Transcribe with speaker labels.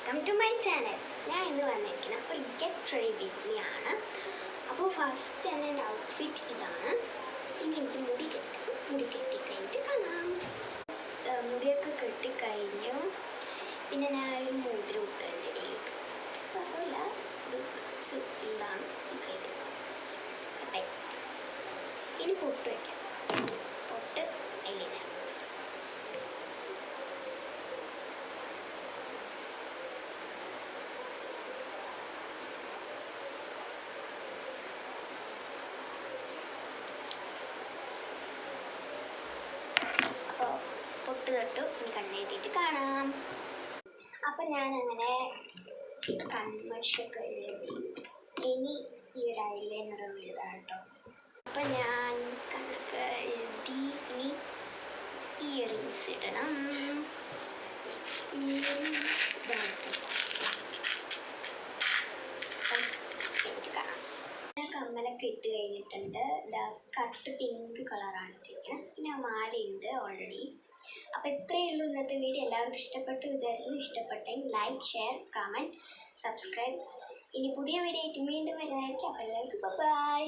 Speaker 1: Welcome to my channel. ഞാൻ ഇന്ന് വന്നിരിക്കുന്ന ഒരു ഗെറ്റ് റെഡി വിത്ത് മീ ആണ്. അപ്പോൾ ഫസ്റ്റ് എൻ്റെ ഔട്ട്ഫിറ്റ് ഇതാണ്. ഇനി എനിക്ക് മുടി കെട്ടിക്കഴിഞ്ഞിട്ട് കാണാം. മുടിയൊക്കെ കെട്ടിക്കഴിഞ്ഞു. പിന്നെ ഞാൻ ഒരു മോതിരം ഇട്ട് എൻ്റെ ഇടയിലിട്ടു. അതല്ല, ഇത് ഇതാണ് കട്ടെ. ഇനി പൊട്ട് വയ്ക്കാം. പൊട്ട് അതിലിടാം. പൊട്ട് തൊട്ട് ഇനി കണ്ണെഴുതിയിട്ട് കാണാം. അപ്പം ഞാനങ്ങനെ കൺമഷൊക്കെ എഴുതി. ഇനി ഈ ഒരു ഐലൈനറും എഴുതാം കേട്ടോ. അപ്പം ഞാൻ കണ്ണൊക്കെ എഴുതി. ഇനി ഇയറിങ്സ് ഇടണം. ഇയറിങ്സ് ഇടാം. കമ്മലൊക്കെ ഇട്ട് കഴിഞ്ഞിട്ടുണ്ട്. കട്ട് പിങ്ക് കളറാണ് ഇട്ടിരിക്കുന്നത്. പിന്നെ മാലയുണ്ട് ഓൾറെഡി. അപ്പോൾ ഇത്രയേ ഉള്ളൂ ഇന്നത്തെ വീഡിയോ. എല്ലാവർക്കും ഇഷ്ടപ്പെട്ടു വിചാരിക്കുന്നു. ഇഷ്ടപ്പെട്ടെങ്കിൽ ലൈക്ക്, ഷെയർ, കമൻറ്റ്, സബ്സ്ക്രൈബ്. ഇനി പുതിയ വീഡിയോ ആയിട്ട് വീണ്ടും വരുന്നതായിരിക്കും. അപ്പോൾ എല്ലാവർക്കും ബൈ.